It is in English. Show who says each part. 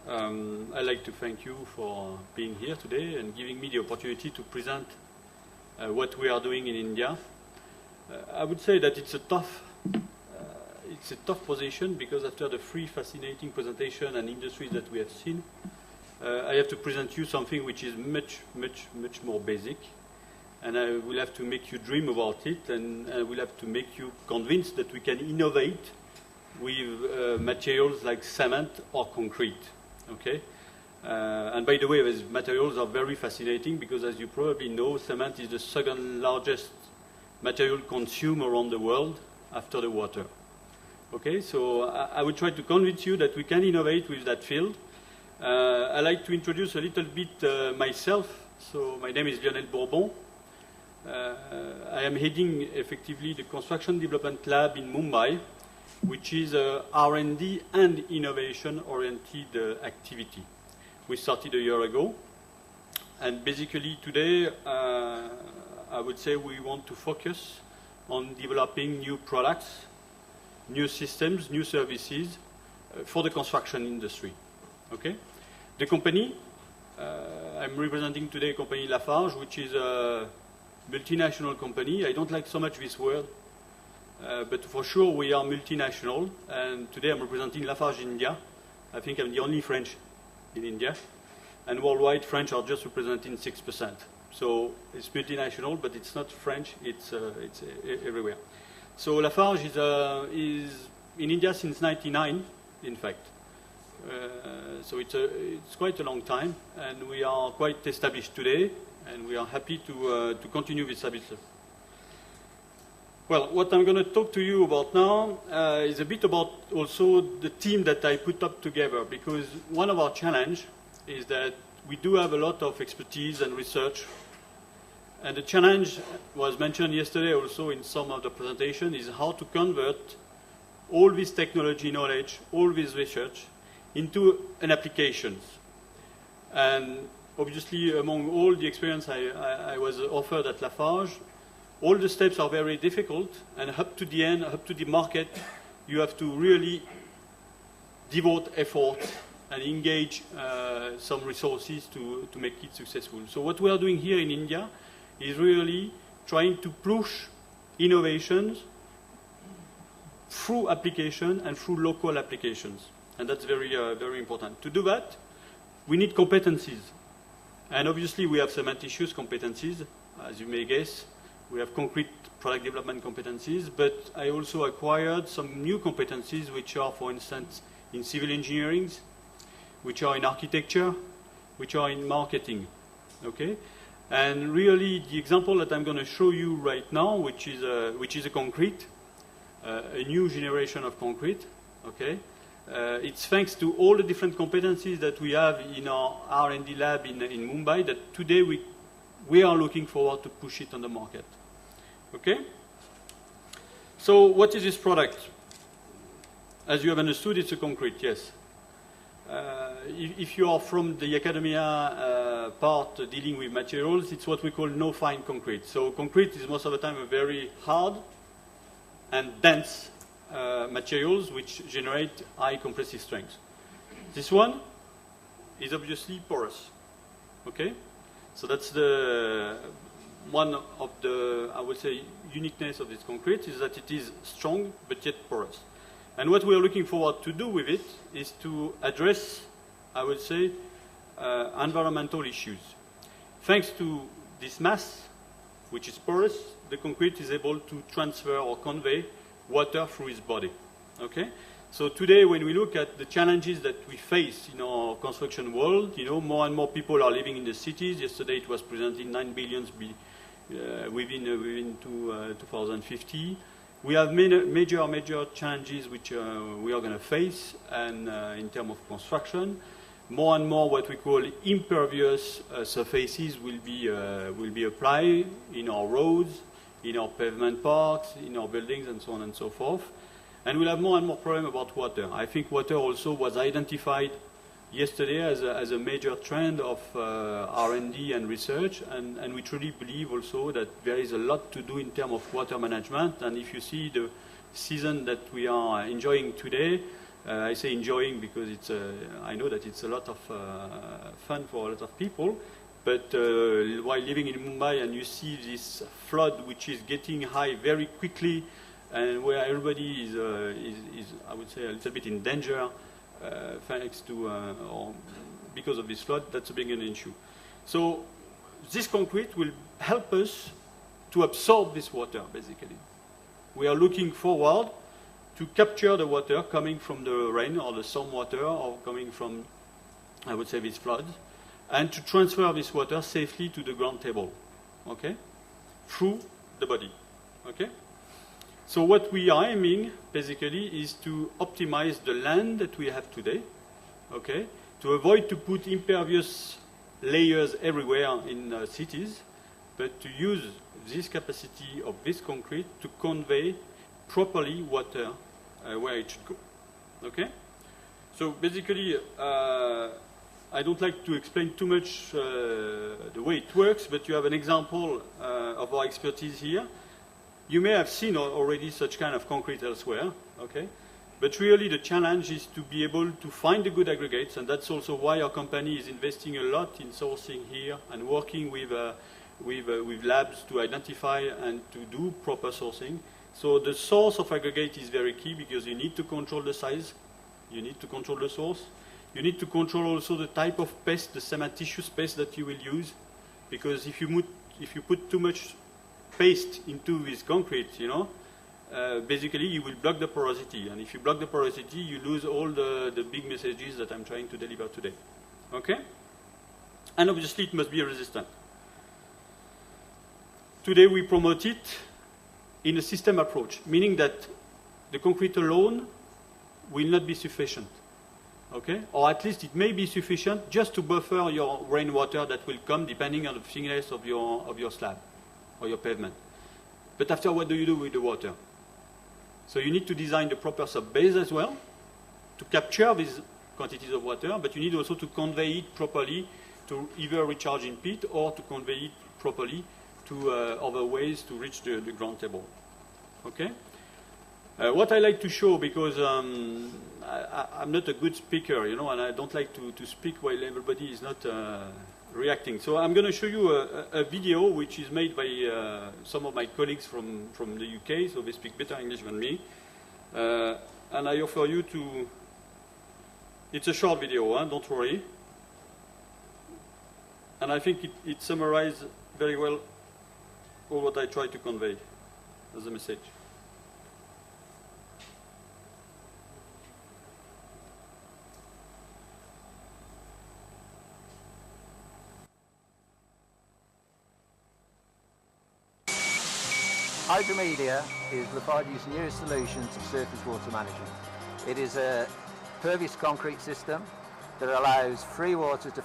Speaker 1: I'd like to thank you for being here today and giving me the opportunity to present what we are doing in India. I would say that it's a tough position because after the three fascinating presentations and industries that we have seen, I have to present you something which is much more basic, and I will have to make you dream about it, and I will have to make you convinced that we can innovate with materials like cement or concrete. Okay, and by the way, these materials are very fascinating because, as you probably know, cement is the second largest material consumed around the world after the water. Okay, so I will try to convince you that we can innovate with that field. I'd like to introduce a little bit myself. So my name is Lionel Bourb. I am heading effectively the Construction Development Lab in Mumbai, which is a R&D and innovation-oriented activity. We started a year ago, and basically today I would say we want to focus on developing new products, new systems, new services for the construction industry. Okay? The company, I'm representing today a company Lafarge, which is a multinational company. I don't like so much this word, but for sure we are multinational, and today I'm representing Lafarge India. I think I'm the only French in India, and worldwide French are just representing 6%. So it's multinational, but it's not French, it's everywhere. So Lafarge is in India since '99, in fact. So it's quite a long time, and we are quite established today, and we are happy to continue this service. Well, what I'm going to talk to you about now is a bit about also the team that I put up together, because one of our challenge is that we do have a lot of expertise and research, and the challenge was mentioned yesterday also in some of the presentation is how to convert all this technology knowledge, all this research into an applications. And obviously among all the experience I was offered at Lafarge, all the steps are very difficult, and up to the end, up to the market, you have to really devote effort and engage some resources to make it successful. So what we are doing here in India is really trying to push innovations through application and through local applications. And that's very important. To do that, we need competencies. And obviously we have cementitious competencies, as you may guess. We have concrete product development competencies, but I also acquired some new competencies which are, for instance, in civil engineering, which are in architecture, which are in marketing. Okay? And really the example that I'm going to show you right now, which is a concrete, a new generation of concrete. Okay? It's thanks to all the different competencies that we have in our R&D lab in Mumbai that today we are looking forward to push it on the market. Okay? So what is this product? As you have understood, it's a concrete, yes. If you are from the academia part dealing with materials, it's what we call no-fine concrete. So concrete is most of the time a very hard and dense materials which generate high compressive strength. This one is obviously porous. Okay? So that's the one of the, I would say, uniqueness of this concrete is that it is strong but yet porous. And what we are looking forward to do with it is to address, I would say, environmental issues. Thanks to this mass, which is porous, the concrete is able to transfer or convey water through its body. Okay? So today, when we look at the challenges that we face in our construction world, you know, more and more people are living in the cities. Yesterday, it was presented 9 billion within 2050. We have major challenges which we are going to face, and in terms of construction, more and more what we call impervious surfaces will be applied in our roads, in our pavement parks, in our buildings, and so on and so forth. And we'll have more and more problem about water. I think water also was identified yesterday as a major trend of R&D and research, and we truly believe also that there is a lot to do in terms of water management. And if you see the season that we are enjoying today, I say enjoying because it's I know that it's a lot of fun for a lot of people. But while living in Mumbai and you see this flood which is getting high very quickly, and where everybody is I would say, a little bit in danger thanks to or because of this flood, that's a big issue. So this concrete will help us to absorb this water, basically. We are looking forward to capture the water coming from the rain or the storm water or coming from, I would say, this flood, and to transfer this water safely to the ground table, okay, through the body, okay? So what we are aiming, basically, is to optimize the land that we have today, okay, to avoid to put impervious layers everywhere in cities, but to use this capacity of this concrete to convey properly water where it should go, okay? So basically, I don't like to explain too much the way it works, but you have an example of our expertise here. You may have seen already such kind of concrete elsewhere, okay? But really the challenge is to be able to find the good aggregates, and that's also why our company is investing a lot in sourcing here and working with labs to identify and to do proper sourcing. So the source of aggregate is very key because you need to control the size, you need to control the source, you need to control also the type of paste, the cementitious paste that you will use, because if you put too much paste into this concrete, you know, basically you will block the porosity, and if you block the porosity, you lose all the big messages that I'm trying to deliver today, okay? And obviously it must be resistant. Today we promote it in a system approach, meaning that the concrete alone will not be sufficient, okay? Or at least it may be sufficient just to buffer your rainwater that will come depending on the thickness of your slab or your pavement. But after, what do you do with the water? So you need to design the proper sub-base as well to capture these quantities of water, but you need also to convey it properly to either recharge in pit or to convey it properly to other ways to reach the ground table. Okay? What I like to show, because I'm not a good speaker, you know, and I don't like to speak while everybody is not reacting. So I'm going to show you a video which is made by some of my colleagues from the UK, so they speak better English than me. And I offer you to... It's a short video, huh? Don't worry. And I think it summarizes very well all what I try to convey as a message.
Speaker 2: Hydromedia is Lafarge's newest solution to surface water management. It is a pervious concrete system that allows free water to